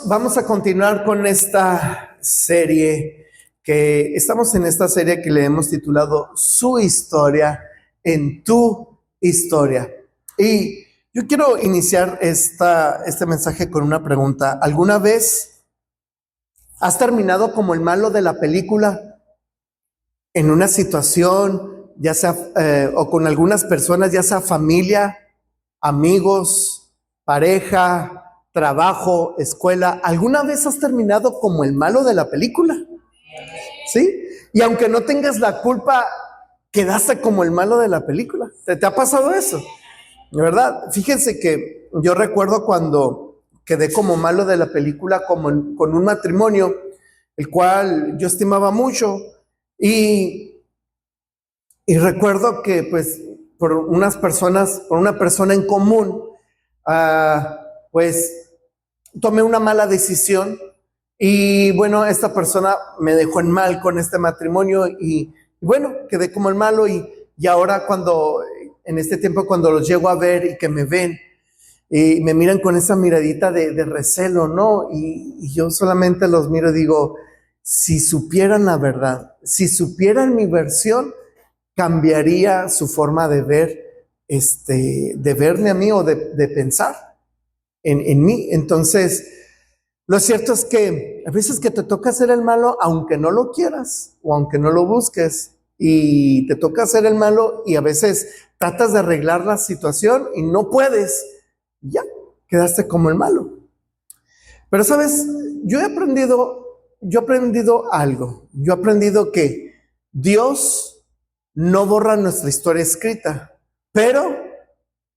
Vamos a continuar con esta serie estamos en esta serie que le hemos titulado Su historia en tu historia. Y yo quiero iniciar este mensaje con una pregunta. ¿Alguna vez has terminado como el malo de la película en una situación, ya sea o con algunas personas, ya sea familia, amigos, pareja, trabajo, escuela? ¿Alguna vez has terminado como el malo de la película? ¿Sí? Y aunque no tengas la culpa, quedaste como el malo de la película. ¿Te ha pasado eso? De verdad, fíjense que yo recuerdo cuando quedé como malo de la película con un matrimonio, el cual yo estimaba mucho, y recuerdo que pues por una persona en común, pues tomé una mala decisión y bueno, esta persona me dejó en mal con este matrimonio y bueno, quedé como el malo y ahora en este tiempo cuando los llego a ver y que me ven y me miran con esa miradita de recelo, ¿no? Y yo solamente los miro y digo, si supieran la verdad, si supieran mi versión, cambiaría su forma de ver, de verme a mí o de pensar en mí. Entonces, lo cierto es que a veces que te toca hacer el malo, aunque no lo quieras o aunque no lo busques, y te toca hacer el malo y a veces tratas de arreglar la situación y no puedes, ya, quedaste como el malo. Pero sabes, yo he aprendido algo. Yo he aprendido que Dios no borra nuestra historia escrita, pero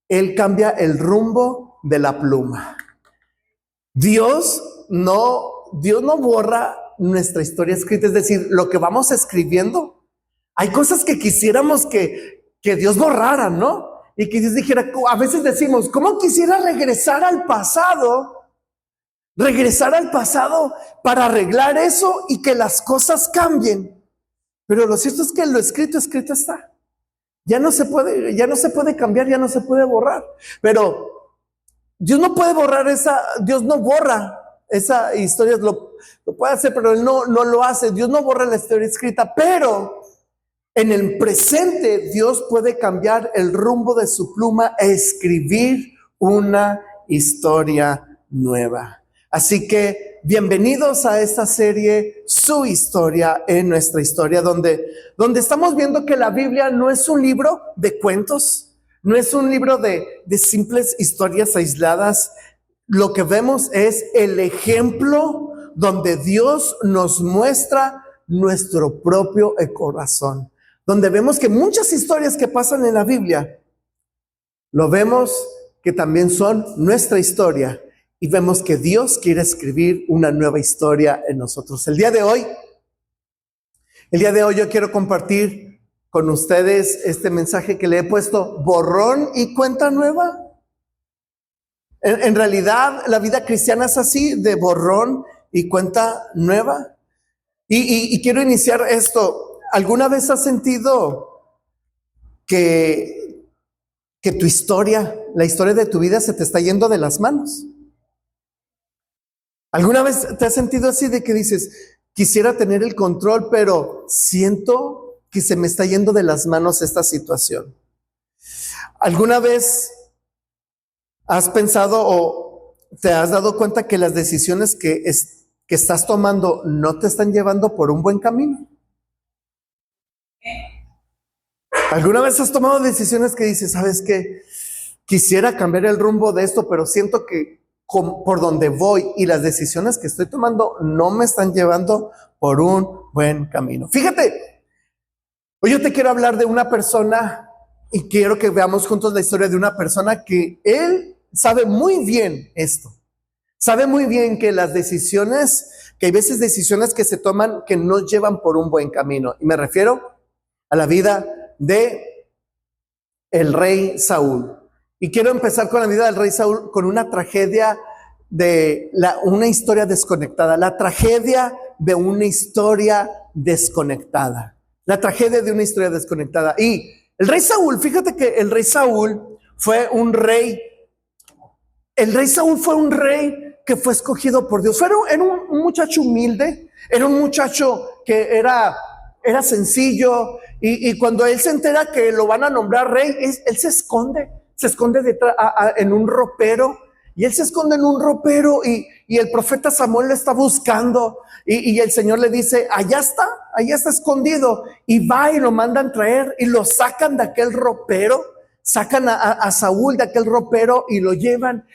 Él cambia el rumbo de la pluma. Dios no borra nuestra historia escrita, es decir, lo que vamos escribiendo. Hay cosas que quisiéramos que Dios borrara, ¿no? Y que Dios dijera, a veces decimos, ¿cómo quisiera regresar al pasado para arreglar eso y que las cosas cambien? Pero lo cierto es que lo escrito está. Ya no se puede cambiar, ya no se puede borrar. Pero Dios no puede borrar Dios no borra esa historia, lo puede hacer, pero Él no lo hace. Dios no borra la historia escrita, pero en el presente Dios puede cambiar el rumbo de su pluma e escribir una historia nueva. Así que bienvenidos a esta serie, Su historia en nuestra historia, donde estamos viendo que la Biblia no es un libro de cuentos, no es un libro de simples historias aisladas. Lo que vemos es el ejemplo donde Dios nos muestra nuestro propio corazón, donde vemos que muchas historias que pasan en la Biblia, lo vemos que también son nuestra historia y vemos que Dios quiere escribir una nueva historia en nosotros. El día de hoy yo quiero compartir con ustedes este mensaje que le he puesto, borrón y cuenta nueva. En realidad, la vida cristiana es así, de borrón y cuenta nueva. Y quiero iniciar esto. ¿Alguna vez has sentido que tu historia, la historia de tu vida se te está yendo de las manos? ¿Alguna vez te has sentido así de que dices, quisiera tener el control, pero siento que se me está yendo de las manos esta situación? ¿Alguna vez has pensado o te has dado cuenta que las decisiones que estás tomando no te están llevando por un buen camino? ¿Alguna vez has tomado decisiones que dices, sabes qué? Quisiera cambiar el rumbo de esto, pero siento que por donde voy y las decisiones que estoy tomando no me están llevando por un buen camino. Fíjate, hoy yo te quiero hablar de una persona y quiero que veamos juntos la historia de una persona que él sabe muy bien esto. Sabe muy bien que las decisiones, que hay veces decisiones que se toman que no llevan por un buen camino. Y me refiero a la vida de el rey Saúl. Y quiero empezar con la vida del rey Saúl con una tragedia una historia desconectada. La tragedia de una historia desconectada. La tragedia de una historia desconectada. Y el rey Saúl, fíjate que el rey Saúl fue un rey. El rey Saúl fue un rey que fue escogido por Dios. Era un muchacho humilde, era un muchacho que era sencillo, y cuando él se entera que lo van a nombrar rey, él se esconde detrás, en un ropero, y él se esconde en un ropero, y el profeta Samuel le está buscando, y el Señor le dice, allá está escondido, y va y lo mandan traer, y lo sacan de aquel ropero. Sacan a Saúl de aquel ropero y lo llevan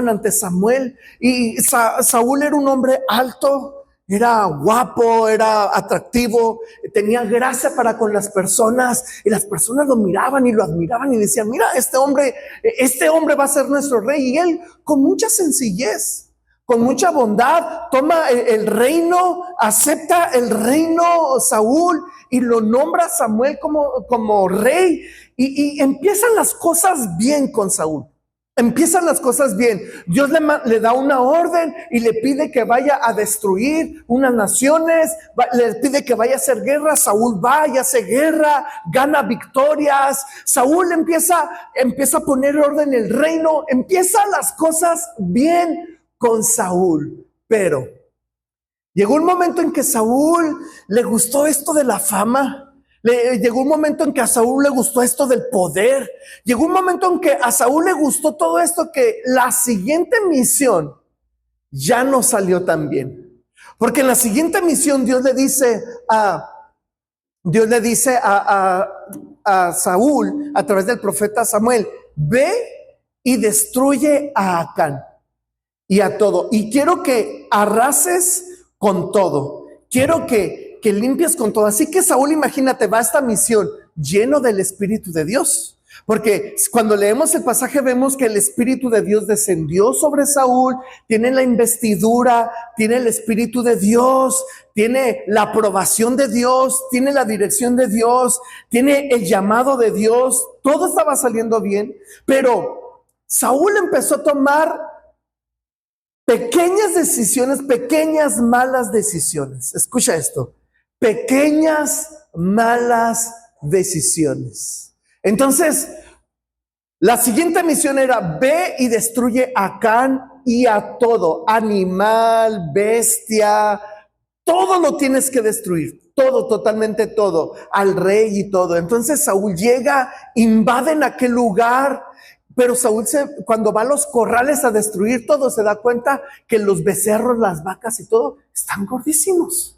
ante Samuel. Y Saúl era un hombre alto, era guapo, era atractivo, tenía gracia para con las personas, y las personas lo miraban y lo admiraban y decían, mira, este hombre va a ser nuestro rey. Y él, con mucha sencillez, con mucha bondad, toma el reino, acepta el reino Saúl y lo nombra Samuel como rey. Y empiezan las cosas bien con Saúl. Empiezan las cosas bien. Dios le da una orden y le pide que vaya a destruir unas naciones, le pide que vaya a hacer guerra. Saúl va y hace guerra, gana victorias. Saúl empieza a poner orden en el reino, empiezan las cosas bien con Saúl. Pero llegó un momento en que Saúl le gustó esto de la fama. Llegó un momento en que a Saúl le gustó esto del poder. Llegó un momento en que a Saúl le gustó todo esto, que la siguiente misión ya no salió tan bien. Porque en la siguiente misión Dios le dice a Saúl a través del profeta Samuel, ve y destruye a Acán y a todo. Y quiero que arrases con todo. Quiero que limpies con todo. Así que Saúl, imagínate, va a esta misión lleno del Espíritu de Dios. Porque cuando leemos el pasaje vemos que el Espíritu de Dios descendió sobre Saúl, tiene la investidura, tiene el Espíritu de Dios, tiene la aprobación de Dios, tiene la dirección de Dios, tiene el llamado de Dios. Todo estaba saliendo bien, pero Saúl empezó a tomar pequeñas decisiones, pequeñas malas decisiones. Escucha esto. Pequeñas malas decisiones. Entonces, la siguiente misión era: ve y destruye a Acán y a todo, animal, bestia, todo lo tienes que destruir, todo, totalmente todo, al rey y todo. Entonces Saúl llega, invaden aquel lugar, pero Saúl cuando va a los corrales a destruir todo, se da cuenta que los becerros, las vacas y todo están gordísimos.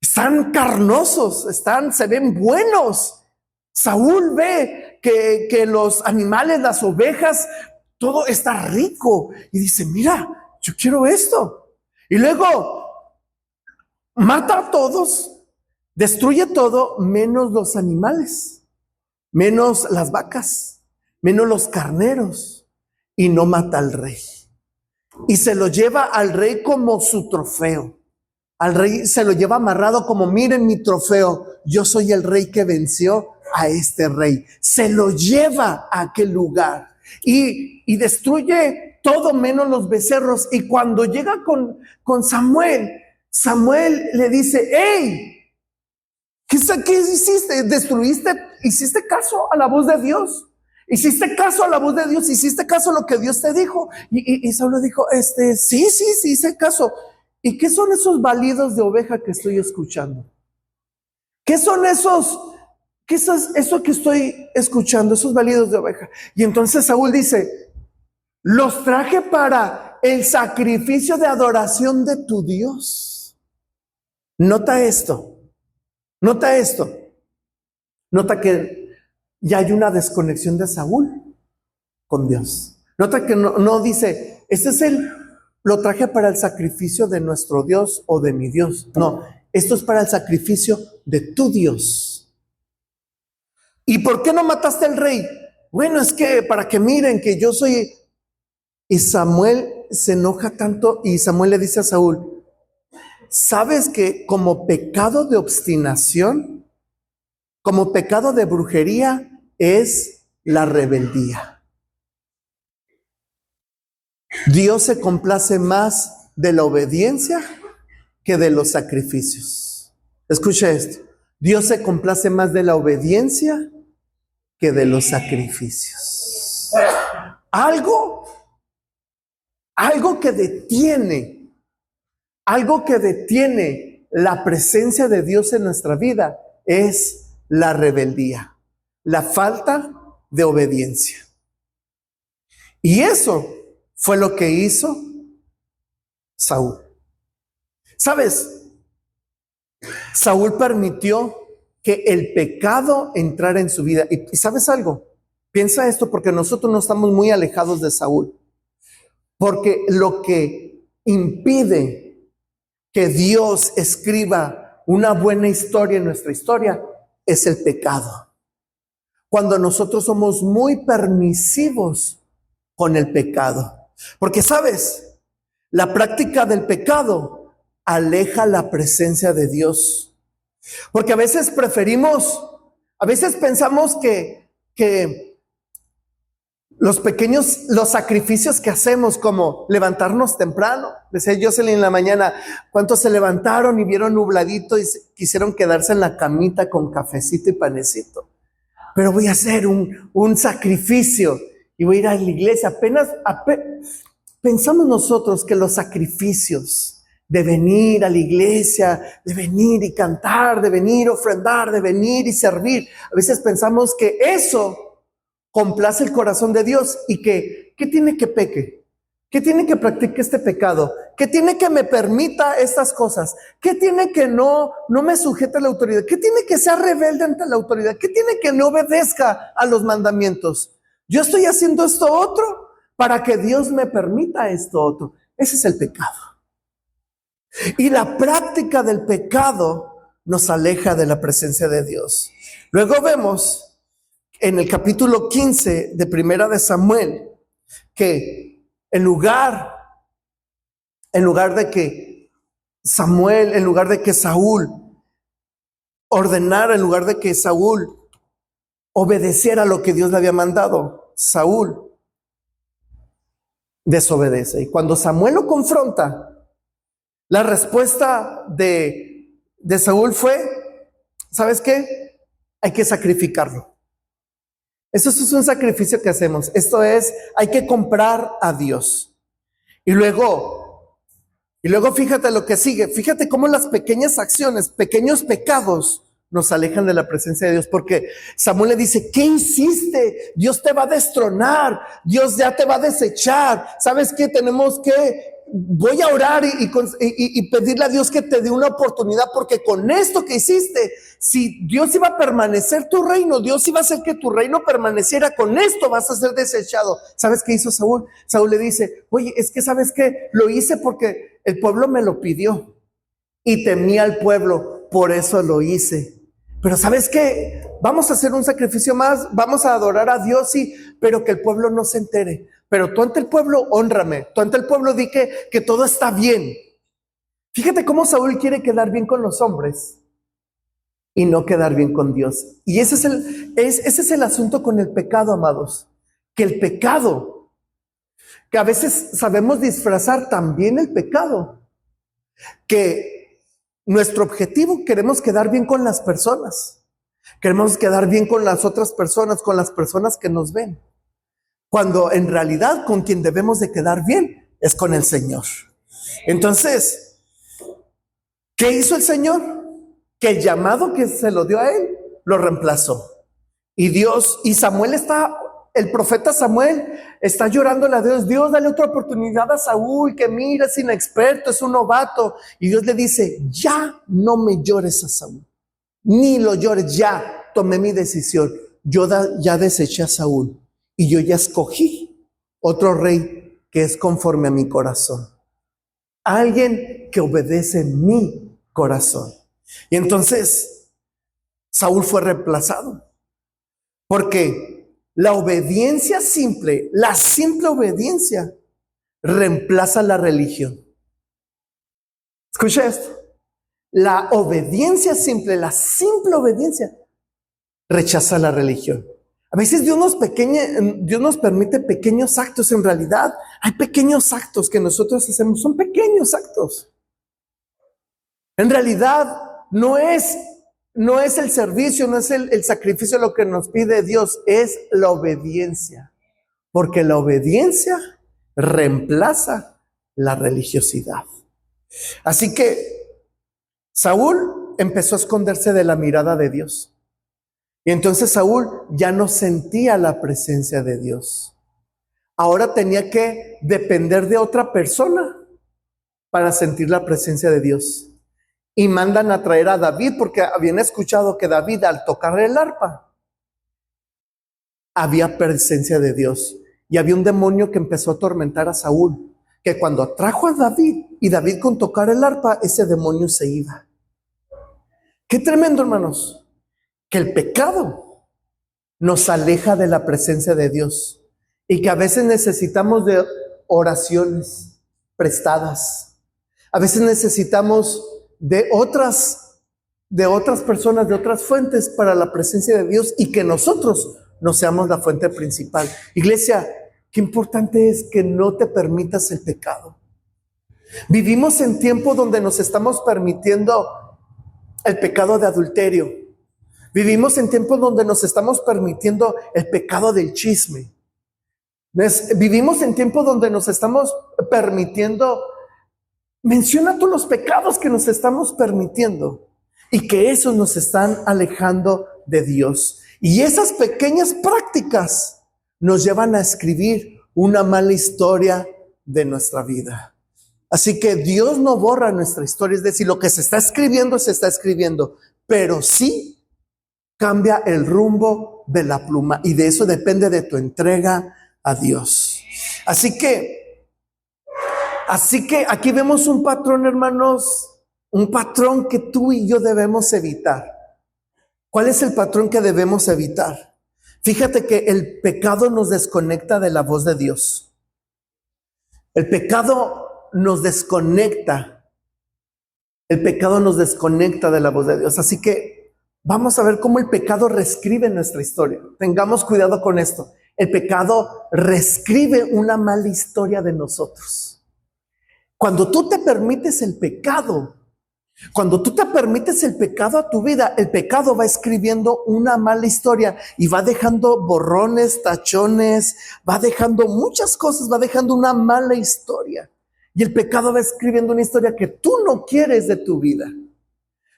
Están carnosos, se ven buenos. Saúl ve que los animales, las ovejas, todo está rico. Y dice, mira, yo quiero esto. Y luego mata a todos, destruye todo, menos los animales, menos las vacas, menos los carneros. Y no mata al rey. Y se lo lleva al rey como su trofeo. Al rey se lo lleva amarrado como, miren mi trofeo, yo soy el rey que venció a este rey. Se lo lleva a aquel lugar y destruye todo menos los becerros. Y cuando llega con Samuel, Samuel le dice, hey, ¿qué hiciste? ¿Hiciste caso a la voz de Dios? ¿Hiciste caso a la voz de Dios? ¿Hiciste caso a lo que Dios te dijo? Y Saúl le dijo, sí, hice caso. ¿Y qué son esos balidos de oveja que estoy escuchando? ¿Qué son eso que estoy escuchando, esos balidos de oveja? Y entonces Saúl dice, los traje para el sacrificio de adoración de tu Dios. Nota esto. Nota que ya hay una desconexión de Saúl con Dios. Nota que no dice, lo traje para el sacrificio de nuestro Dios o de mi Dios. No, esto es para el sacrificio de tu Dios. ¿Y por qué no mataste al rey? Bueno, es que para que miren que yo soy... Y Samuel se enoja tanto y Samuel le dice a Saúl, ¿sabes que como pecado de obstinación, como pecado de brujería, es la rebeldía? Dios se complace más de la obediencia que de los sacrificios. Escucha esto. Dios se complace más de la obediencia que de los sacrificios. Algo que detiene la presencia de Dios en nuestra vida es la rebeldía, la falta de obediencia. Y eso fue lo que hizo Saúl. ¿Sabes? Saúl permitió que el pecado entrara en su vida. ¿Y sabes algo? Piensa esto, porque nosotros no estamos muy alejados de Saúl. Porque lo que impide que Dios escriba una buena historia en nuestra historia es el pecado. Cuando nosotros somos muy permisivos con el pecado. Porque, ¿sabes? La práctica del pecado aleja la presencia de Dios. Porque a veces pensamos que los sacrificios que hacemos, como levantarnos temprano. Decía Jocelyn en la mañana, ¿cuántos se levantaron y vieron nubladito y quisieron quedarse en la camita con cafecito y panecito? Pero voy a hacer un sacrificio y voy a ir a la iglesia. Pensamos nosotros que los sacrificios de venir a la iglesia, de venir y cantar, de venir a ofrendar, de venir y servir, a veces pensamos que eso complace el corazón de Dios y ¿qué tiene que peque? ¿Qué tiene que practique este pecado? ¿Qué tiene que me permita estas cosas? ¿Qué tiene que no me sujete a la autoridad? ¿Qué tiene que ser rebelde ante la autoridad? ¿Qué tiene que no obedezca a los mandamientos? Yo estoy haciendo esto otro para que Dios me permita esto otro. Ese es el pecado. Y la práctica del pecado nos aleja de la presencia de Dios. Luego vemos en el capítulo 15 de Primera de Samuel que en lugar de que Saúl ordenara, en lugar de que Saúl obedeciera lo que Dios le había mandado, Saúl desobedece. Y cuando Samuel lo confronta, la respuesta de Saúl fue, ¿sabes qué? Hay que sacrificarlo. Eso es un sacrificio que hacemos. Esto es, hay que comprar a Dios. Y luego fíjate lo que sigue. Fíjate cómo las pequeñas acciones, pequeños pecados nos alejan de la presencia de Dios. Porque Samuel le dice, ¿qué hiciste? Dios te va a destronar. Dios ya te va a desechar. ¿Sabes qué? Voy a orar y pedirle a Dios que te dé una oportunidad, porque con esto que hiciste, si Dios iba a permanecer tu reino, Dios iba a hacer que tu reino permaneciera, con esto vas a ser desechado. ¿Sabes qué hizo Saúl? Saúl le dice, oye, es que ¿sabes qué? Lo hice porque el pueblo me lo pidió y temía al pueblo, por eso lo hice. Pero ¿sabes qué? Vamos a hacer un sacrificio más, vamos a adorar a Dios, sí, pero que el pueblo no se entere. Pero tú ante el pueblo, hónrame. Tú ante el pueblo di que todo está bien. Fíjate cómo Saúl quiere quedar bien con los hombres y no quedar bien con Dios. Y ese es el asunto con el pecado, amados. Que el pecado, que a veces sabemos disfrazar también el pecado. Que nuestro objetivo, queremos quedar bien con las personas. Queremos quedar bien con las otras personas, con las personas que nos ven. Cuando en realidad con quien debemos de quedar bien es con el Señor. Entonces, ¿qué hizo el Señor? Que el llamado que se lo dio a él, lo reemplazó. El profeta Samuel está llorándole a Dios. Dios, dale otra oportunidad a Saúl, que mira, es inexperto, es un novato. Y Dios le dice, ya no me llores a Saúl, ni lo llores, ya tomé mi decisión. Yo ya deseché a Saúl. Y yo ya escogí otro rey que es conforme a mi corazón. Alguien que obedece mi corazón. Y entonces Saúl fue reemplazado. Porque la obediencia simple, la simple obediencia, reemplaza la religión. Escucha esto. La obediencia simple, la simple obediencia, rechaza la religión. A veces Dios nos permite pequeños actos. En realidad, hay pequeños actos que nosotros hacemos. Son pequeños actos. En realidad, no es el servicio, no es el sacrificio lo que nos pide Dios. Es la obediencia. porque la obediencia reemplaza la religiosidad. Así que Saúl empezó a esconderse de la mirada de Dios. Y entonces Saúl ya no sentía la presencia de Dios. Ahora tenía que depender de otra persona para sentir la presencia de Dios. Y mandan a traer a David porque habían escuchado que David, al tocar el arpa, había presencia de Dios. Y había un demonio que empezó a atormentar a Saúl, que cuando atrajo a David y David con tocar el arpa, ese demonio se iba. Qué tremendo, hermanos, que el pecado nos aleja de la presencia de Dios y que a veces necesitamos de oraciones prestadas. A veces necesitamos de otras personas, de otras fuentes para la presencia de Dios y que nosotros no seamos la fuente principal. Iglesia, qué importante es que no te permitas el pecado. Vivimos en tiempo donde nos estamos permitiendo el pecado de adulterio. Vivimos en tiempos donde nos estamos permitiendo el pecado del chisme. Vivimos en tiempos donde nos estamos permitiendo. Menciona tú los pecados que nos estamos permitiendo y que esos nos están alejando de Dios. Y esas pequeñas prácticas nos llevan a escribir una mala historia de nuestra vida. Así que Dios no borra nuestra historia, es decir, lo que se está escribiendo, pero sí cambia el rumbo de la pluma y de eso depende de tu entrega a Dios. Así que aquí vemos un patrón, hermanos, un patrón que tú y yo debemos evitar. ¿Cuál es el patrón que debemos evitar? Fíjate que el pecado nos desconecta de la voz de Dios. El pecado nos desconecta. El pecado nos desconecta de la voz de Dios. Así que vamos a ver cómo el pecado reescribe nuestra historia. Tengamos cuidado con esto. El pecado reescribe una mala historia de nosotros. Cuando tú te permites el pecado, a tu vida, el pecado va escribiendo una mala historia y va dejando borrones, tachones, va dejando muchas cosas, va dejando una mala historia. Y el pecado va escribiendo una historia que tú no quieres de tu vida.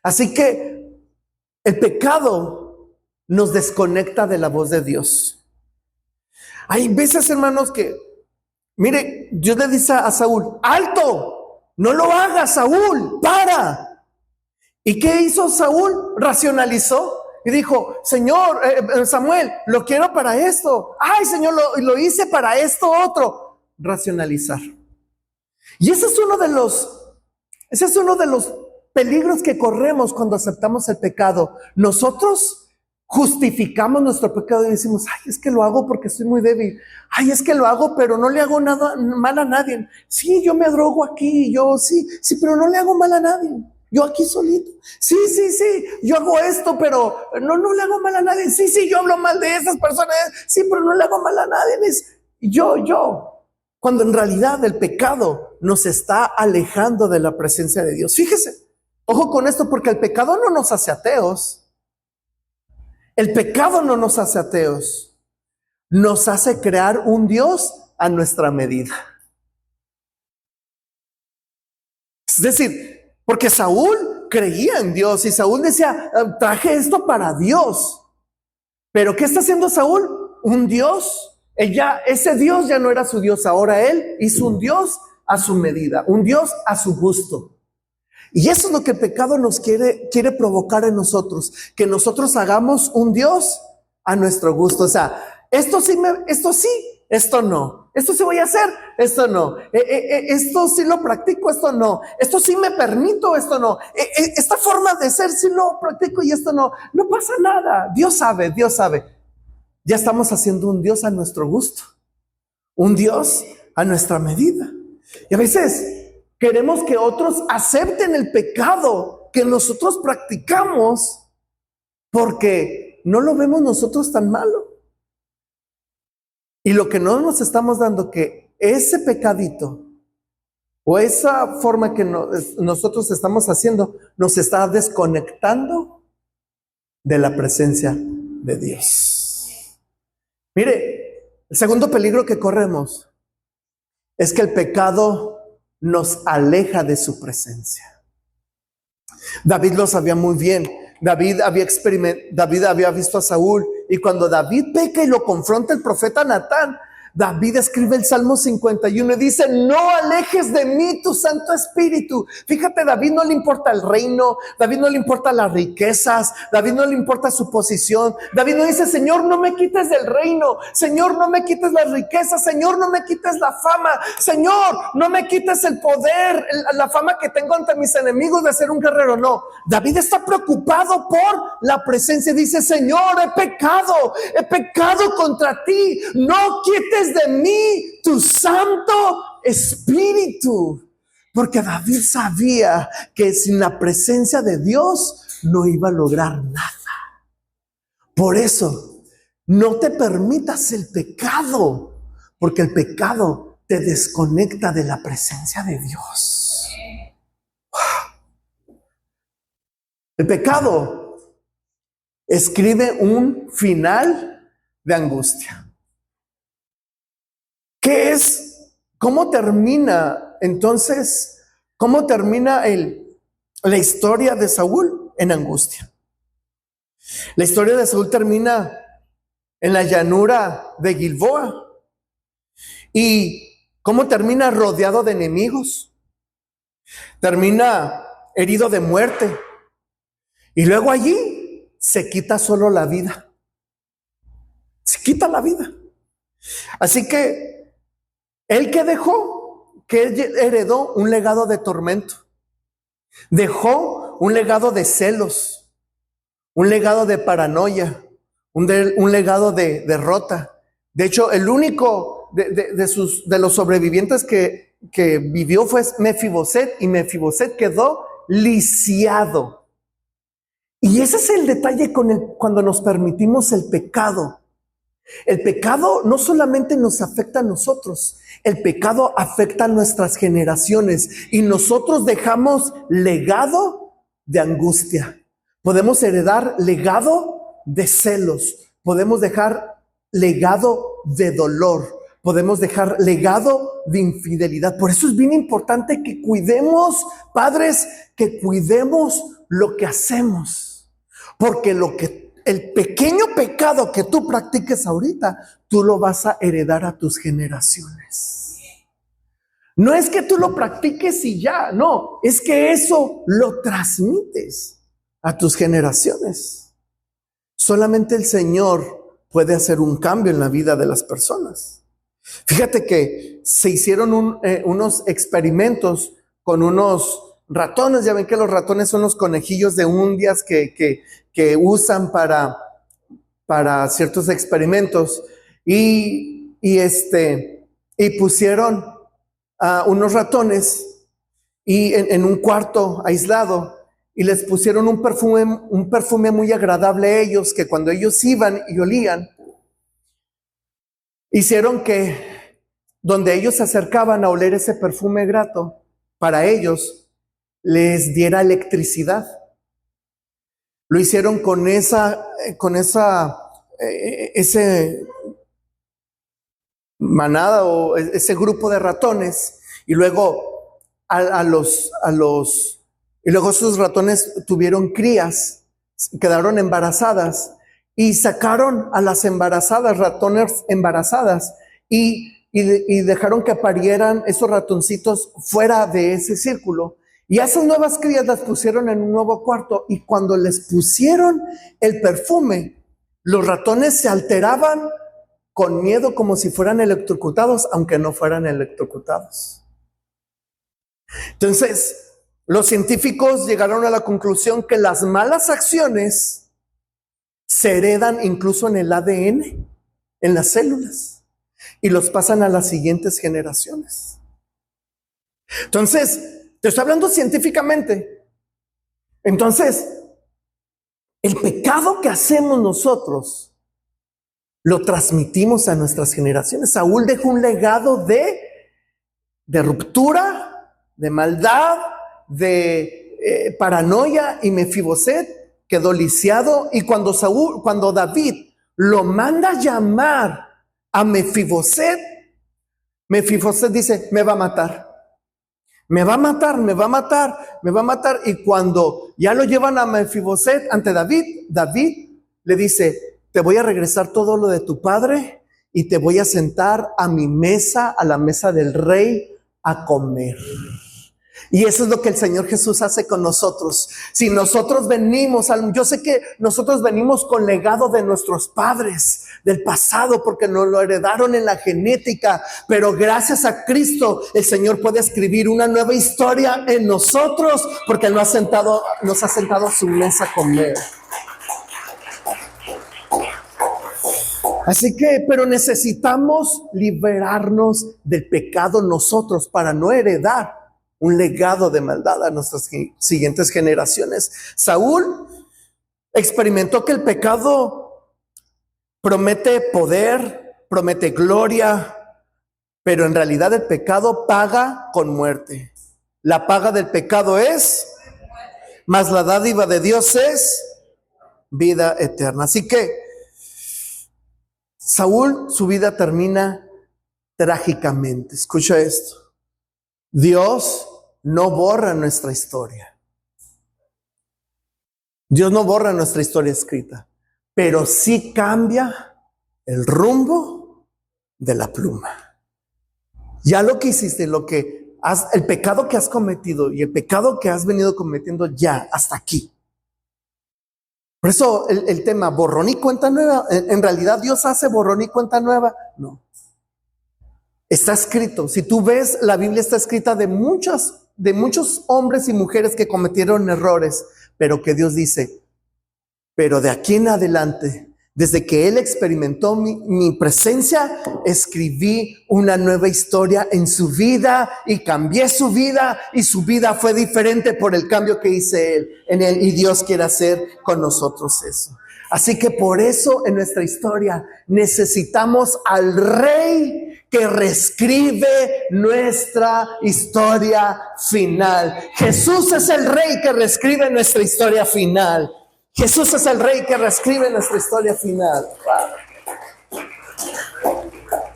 Así que el pecado nos desconecta de la voz de Dios. Hay veces, hermanos, que, mire, Dios le dice a Saúl, ¡alto! No lo hagas, Saúl, para. ¿Y qué hizo Saúl? Racionalizó y dijo, Señor, Samuel, lo quiero para esto. Ay, Señor, lo hice para esto otro. Racionalizar. Y ese es uno de los peligros que corremos cuando aceptamos el pecado. Nosotros justificamos nuestro pecado y decimos, ay, es que lo hago porque soy muy débil. Ay, es que lo hago, pero no le hago nada mal a nadie. Sí, yo me drogo aquí, sí, pero no le hago mal a nadie. Yo aquí solito. Sí, yo hago esto, pero no le hago mal a nadie. Sí, yo hablo mal de esas personas. Sí, pero no le hago mal a nadie. Es yo. Cuando en realidad el pecado nos está alejando de la presencia de Dios. Fíjese, ojo con esto, porque el pecado no nos hace ateos. El pecado no nos hace ateos. Nos hace crear un Dios a nuestra medida. Es decir, porque Saúl creía en Dios y Saúl decía, traje esto para Dios. Pero ¿qué está haciendo Saúl? Un Dios. Ese Dios ya no era su Dios, ahora él hizo un Dios a su medida, un Dios a su gusto. Y eso es lo que el pecado nos quiere provocar en nosotros, que nosotros hagamos un Dios a nuestro gusto. O sea, esto sí, esto no. Esto sí voy a hacer, esto no. Esto sí lo practico, esto no. Esto sí me permito, esto no. Esta forma de ser sí lo practico y esto no. No pasa nada. Dios sabe. Ya estamos haciendo un Dios a nuestro gusto. Un Dios a nuestra medida. Y a veces queremos que otros acepten el pecado que nosotros practicamos porque no lo vemos nosotros tan malo. Y lo que no nos estamos dando, que ese pecadito o esa forma que nosotros estamos haciendo nos está desconectando de la presencia de Dios. Mire, El segundo peligro que corremos es que el pecado nos aleja de su presencia. David lo sabía muy bien. David había visto a Saúl, y cuando David peca y lo confronta el profeta Natán, David escribe el Salmo 51 y dice: no alejes de mí tu Santo Espíritu. Fíjate, David no le importa el reino, David no le importa las riquezas, David no le importa su posición. David no dice: Señor, no me quites del reino, Señor, no me quites las riquezas, Señor, no me quites la fama, Señor, no me quites el poder, la fama que tengo ante mis enemigos de ser un guerrero. No, David está preocupado por la presencia. Dice: Señor, he pecado contra ti, no quites de mí tu Santo Espíritu. Porque David sabía que sin la presencia de Dios no iba a lograr nada. Por eso, no te permitas el pecado, porque el pecado te desconecta de la presencia de Dios. El pecado escribe un final de angustia. ¿Qué es? ¿Cómo termina entonces? ¿Cómo termina la historia de Saúl? En angustia. La historia de Saúl termina en la llanura de Gilboa. ¿Y cómo termina? Rodeado de enemigos. Termina herido de muerte. Y luego allí se quita solo la vida. Se quita la vida. Así que ¿él qué dejó? Que él heredó un legado de tormento. Dejó un legado de celos, un legado de paranoia, un legado de derrota. De hecho, el único de los sobrevivientes que vivió fue Mefiboset, y Mefiboset quedó lisiado. Y ese es el detalle cuando nos permitimos el pecado. El pecado no solamente nos afecta a nosotros, el pecado afecta a nuestras generaciones, y nosotros dejamos legado de angustia. Podemos heredar legado de celos, podemos dejar legado de dolor, podemos dejar legado de infidelidad. Por eso es bien importante que cuidemos, padres, que cuidemos lo que hacemos, porque el pequeño pecado que tú practiques ahorita, tú lo vas a heredar a tus generaciones. No es que tú lo practiques y ya, no, es que eso lo transmites a tus generaciones. Solamente el Señor puede hacer un cambio en la vida de las personas. Fíjate que se hicieron unos experimentos con unos ratones. Ya ven que los ratones son los conejillos de Indias que usan para ciertos experimentos, y pusieron a unos ratones en un cuarto aislado, y les pusieron un perfume muy agradable a ellos, que cuando ellos iban y olían, hicieron que donde ellos se acercaban a oler ese perfume grato, para ellos les diera electricidad. Lo hicieron con ese manada o ese grupo de ratones, y luego y luego esos ratones tuvieron crías, quedaron embarazadas, y sacaron a las embarazadas, ratones embarazadas, y dejaron que parieran esos ratoncitos fuera de ese círculo. Y a esas nuevas crías las pusieron en un nuevo cuarto, y cuando les pusieron el perfume, los ratones se alteraban con miedo, como si fueran electrocutados, aunque no fueran electrocutados. Entonces, los científicos llegaron a la conclusión que las malas acciones se heredan incluso en el ADN, en las células, y los pasan a las siguientes generaciones. Entonces, te estoy hablando científicamente. Entonces, el pecado que hacemos nosotros lo transmitimos a nuestras generaciones. Saúl dejó un legado de ruptura, de maldad, de paranoia, y Mefiboset quedó lisiado. Y cuando David lo manda a llamar a Mefiboset, Mefiboset dice, me va a matar. Me va a matar, me va a matar, me va a matar. Y cuando ya lo llevan a Mefiboset ante David, David le dice, te voy a regresar todo lo de tu padre y te voy a sentar a mi mesa, a la mesa del rey, a comer. Y eso es lo que el Señor Jesús hace con nosotros. Si nosotros venimos, yo sé que nosotros venimos con legado de nuestros padres, del pasado, porque nos lo heredaron en la genética, pero gracias a Cristo el Señor puede escribir una nueva historia en nosotros, porque Él nos ha sentado a su mesa a comer. Así que, pero necesitamos liberarnos del pecado nosotros para no heredar un legado de maldad a nuestras siguientes generaciones. Saúl experimentó que el pecado promete poder, promete gloria, pero en realidad el pecado paga con muerte. La paga del pecado es, mas la dádiva de Dios es vida eterna. Así que Saúl, su vida termina trágicamente. Escucha esto. Dios no borra nuestra historia. Dios no borra nuestra historia escrita, pero sí cambia el rumbo de la pluma. Ya lo que hiciste, el pecado que has cometido y el pecado que has venido cometiendo ya hasta aquí. Por eso el tema borrón y cuenta nueva, en realidad Dios hace borrón y cuenta nueva. No. Está escrito. Si tú ves, la Biblia está escrita de muchos hombres y mujeres que cometieron errores, pero que Dios dice, pero de aquí en adelante, desde que Él experimentó mi presencia, escribí una nueva historia en su vida y cambié su vida, y su vida fue diferente por el cambio que hice Él en Él, y Dios quiere hacer con nosotros eso. Así que por eso en nuestra historia necesitamos al Rey que reescribe nuestra historia final. Jesús es el Rey que reescribe nuestra historia final. Jesús es el Rey que reescribe nuestra historia final.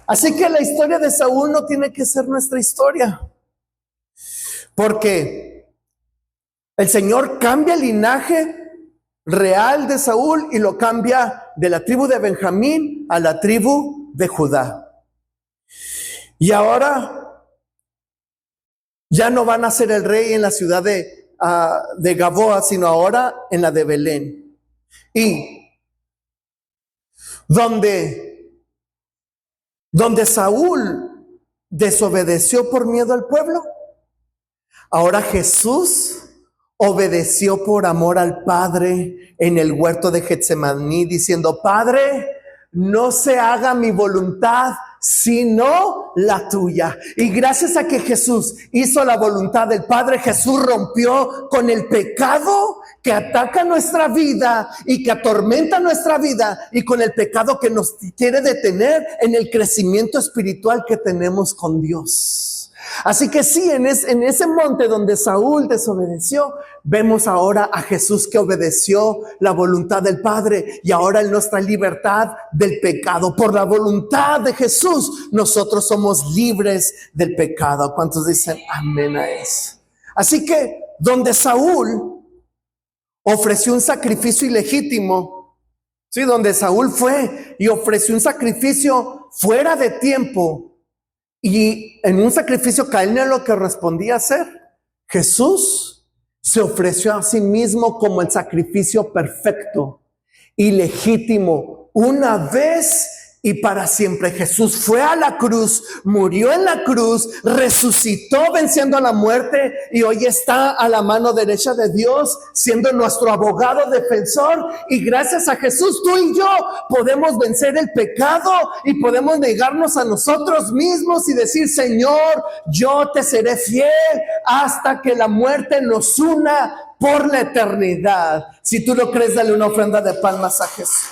Así que la historia de Saúl no tiene que ser nuestra historia, porque el Señor cambia el linaje real de Saúl y lo cambia de la tribu de Benjamín a la tribu de Judá. Y ahora ya no van a ser el rey en la ciudad de Gaboa, sino ahora en la de Belén. Y donde Saúl desobedeció por miedo al pueblo, ahora Jesús obedeció por amor al Padre en el huerto de Getsemaní, diciendo, Padre, no se haga mi voluntad, sino la tuya. Y gracias a que Jesús hizo la voluntad del Padre, Jesús rompió con el pecado que ataca nuestra vida y que atormenta nuestra vida, y con el pecado que nos quiere detener en el crecimiento espiritual que tenemos con Dios. Así que sí, en ese monte donde Saúl desobedeció, vemos ahora a Jesús que obedeció la voluntad del Padre, y ahora Él nos trae libertad del pecado. Por la voluntad de Jesús, nosotros somos libres del pecado. ¿Cuántos dicen amén a eso? Así que donde Saúl ofreció un sacrificio ilegítimo, sí, donde Saúl fue y ofreció un sacrificio fuera de tiempo, y en un sacrificio que a él no lo que respondía a hacer, Jesús se ofreció a sí mismo como el sacrificio perfecto y legítimo, una vez y para siempre. Jesús fue a la cruz, murió en la cruz, resucitó venciendo a la muerte, y hoy está a la mano derecha de Dios siendo nuestro abogado defensor. Y gracias a Jesús, tú y yo podemos vencer el pecado y podemos negarnos a nosotros mismos y decir, Señor, yo te seré fiel hasta que la muerte nos una por la eternidad. Si tú lo crees, dale una ofrenda de palmas a Jesús.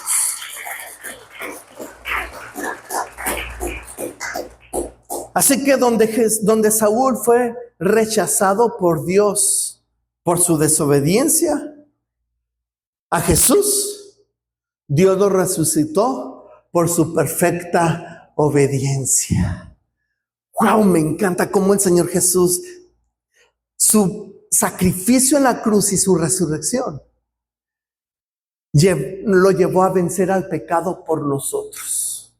Así que donde Saúl fue rechazado por Dios por su desobediencia a Jesús, Dios lo resucitó por su perfecta obediencia. Wow, me encanta cómo el Señor Jesús, su sacrificio en la cruz y su resurrección, lo llevó a vencer al pecado por nosotros.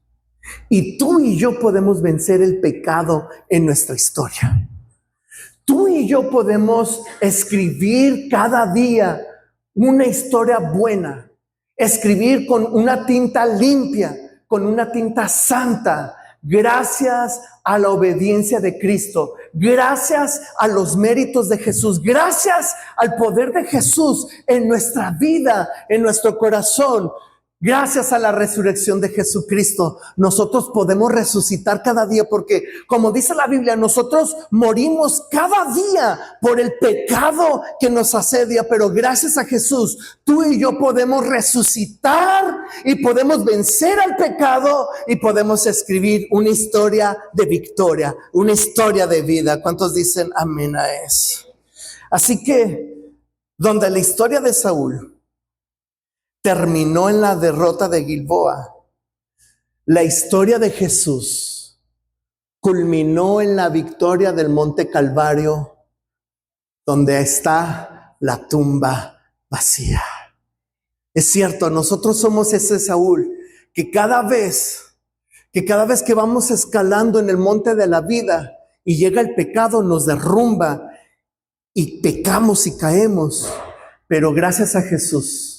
Y tú y yo podemos vencer el pecado en nuestra historia. Tú y yo podemos escribir cada día una historia buena, escribir con una tinta limpia, con una tinta santa, gracias a la obediencia de Cristo, gracias a los méritos de Jesús, gracias al poder de Jesús en nuestra vida, en nuestro corazón. Gracias a la resurrección de Jesucristo, nosotros podemos resucitar cada día porque, como dice la Biblia, nosotros morimos cada día por el pecado que nos asedia, pero gracias a Jesús, tú y yo podemos resucitar y podemos vencer al pecado y podemos escribir una historia de victoria, una historia de vida. ¿Cuántos dicen amén a eso? Así que, donde la historia de Saúl terminó en la derrota de Gilboa, la historia de Jesús culminó en la victoria del Monte Calvario, donde está la tumba vacía. Es cierto, nosotros somos ese Saúl que cada vez que vamos escalando en el monte de la vida y llega el pecado, nos derrumba y pecamos y caemos. Pero gracias a Jesús,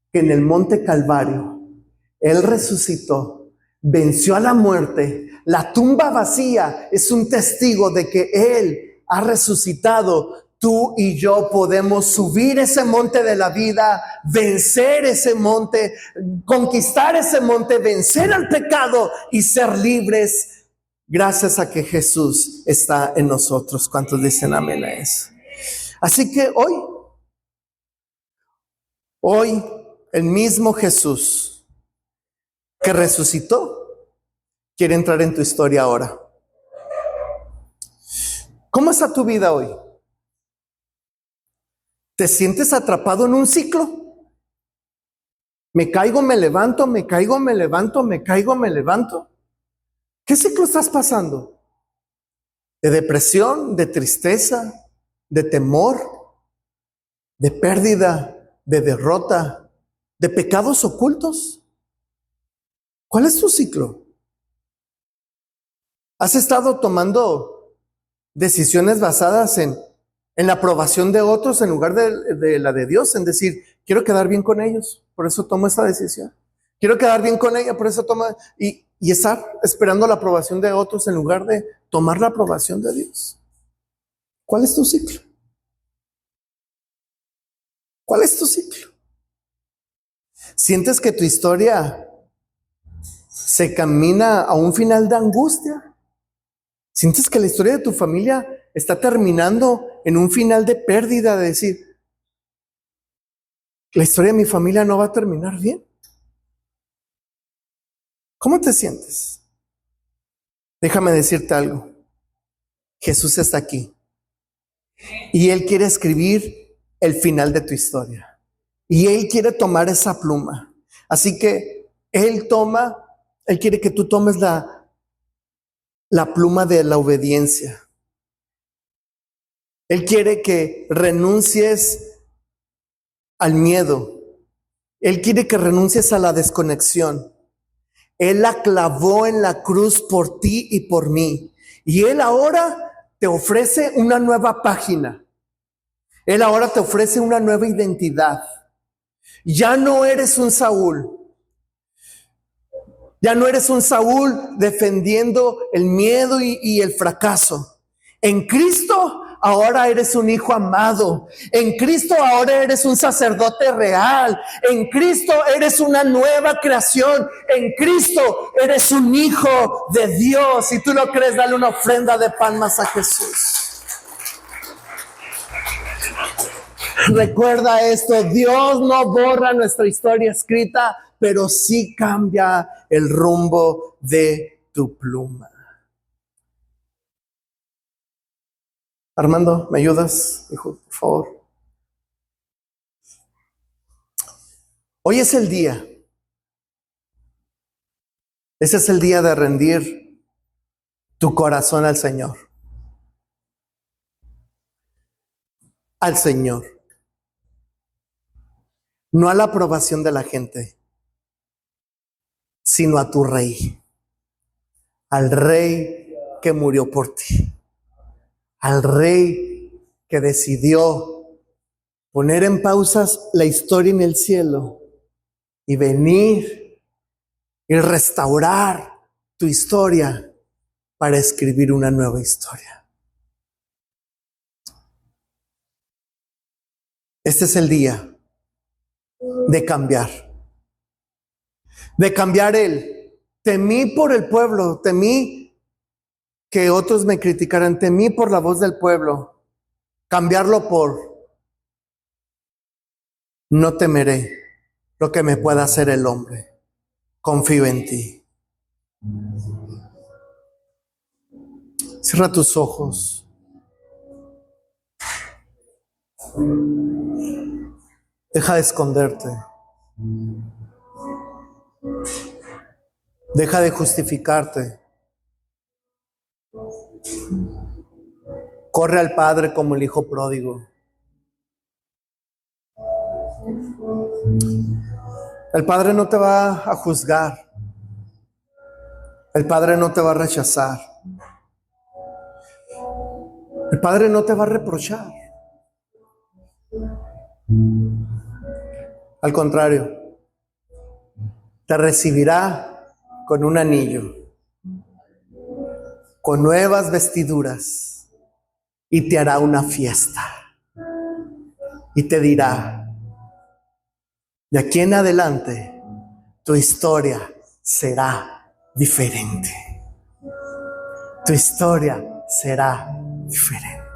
que en el monte Calvario, Él resucitó, venció a la muerte. La tumba vacía es un testigo de que Él ha resucitado. Tú y yo podemos subir ese monte de la vida, vencer ese monte, conquistar ese monte, vencer al pecado y ser libres gracias a que Jesús está en nosotros. ¿Cuántos dicen amén a eso? Así que hoy, el mismo Jesús que resucitó quiere entrar en tu historia ahora. ¿Cómo está tu vida hoy? ¿Te sientes atrapado en un ciclo? Me caigo, me levanto, me caigo, me levanto, me caigo, me levanto. ¿Qué ciclo estás pasando? ¿De depresión, de tristeza, de temor, de pérdida, de derrota, de pecados ocultos? ¿Cuál es tu ciclo? ¿Has estado tomando decisiones basadas en la aprobación de otros en lugar de la de Dios? En decir, quiero quedar bien con ellos, por eso tomo esta decisión. Quiero quedar bien con ella, por eso tomo... Y estar esperando la aprobación de otros en lugar de tomar la aprobación de Dios. ¿Cuál es tu ciclo? ¿Cuál es tu ciclo? ¿Sientes que tu historia se camina a un final de angustia? ¿Sientes que la historia de tu familia está terminando en un final de pérdida, de decir, la historia de mi familia no va a terminar bien? ¿Cómo te sientes? Déjame decirte algo. Jesús está aquí y Él quiere escribir el final de tu historia y Él quiere tomar esa pluma. Así que Él quiere que tú tomes la pluma de la obediencia. Él quiere que renuncies al miedo. Él quiere que renuncies a la desconexión. Él la clavó en la cruz por ti y por mí. Y Él ahora te ofrece una nueva página. Él ahora te ofrece una nueva identidad. Ya no eres un Saúl. Ya no eres un Saúl defendiendo el miedo y el fracaso. En Cristo ahora eres un hijo amado. En Cristo ahora eres un sacerdote real. En Cristo eres una nueva creación. En Cristo eres un hijo de Dios. Si tú lo crees, dale una ofrenda de palmas a Jesús. Recuerda esto, Dios no borra nuestra historia escrita, pero sí cambia el rumbo de tu pluma. Armando, ¿me ayudas, hijo, por favor? Hoy es el día Ese es el día de rendir tu corazón al Señor. Al Señor. No a la aprobación de la gente, sino a tu Rey. Al Rey que murió por ti. Al Rey que decidió poner en pausas la historia en el cielo y venir y restaurar tu historia para escribir una nueva historia. Este es el día de cambiar. De cambiar temí por el pueblo, temí que otros me criticaran, temí por la voz del pueblo. Cambiarlo por no temeré lo que me pueda hacer el hombre. Confío en ti. Cierra tus ojos. Deja de esconderte. Deja de justificarte. Corre al Padre como el hijo pródigo. El Padre no te va a juzgar. El Padre no te va a rechazar. El Padre no te va a reprochar. Al contrario, te recibirá con un anillo, con nuevas vestiduras, y te hará una fiesta. Y te dirá, de aquí en adelante, tu historia será diferente. Tu historia será diferente.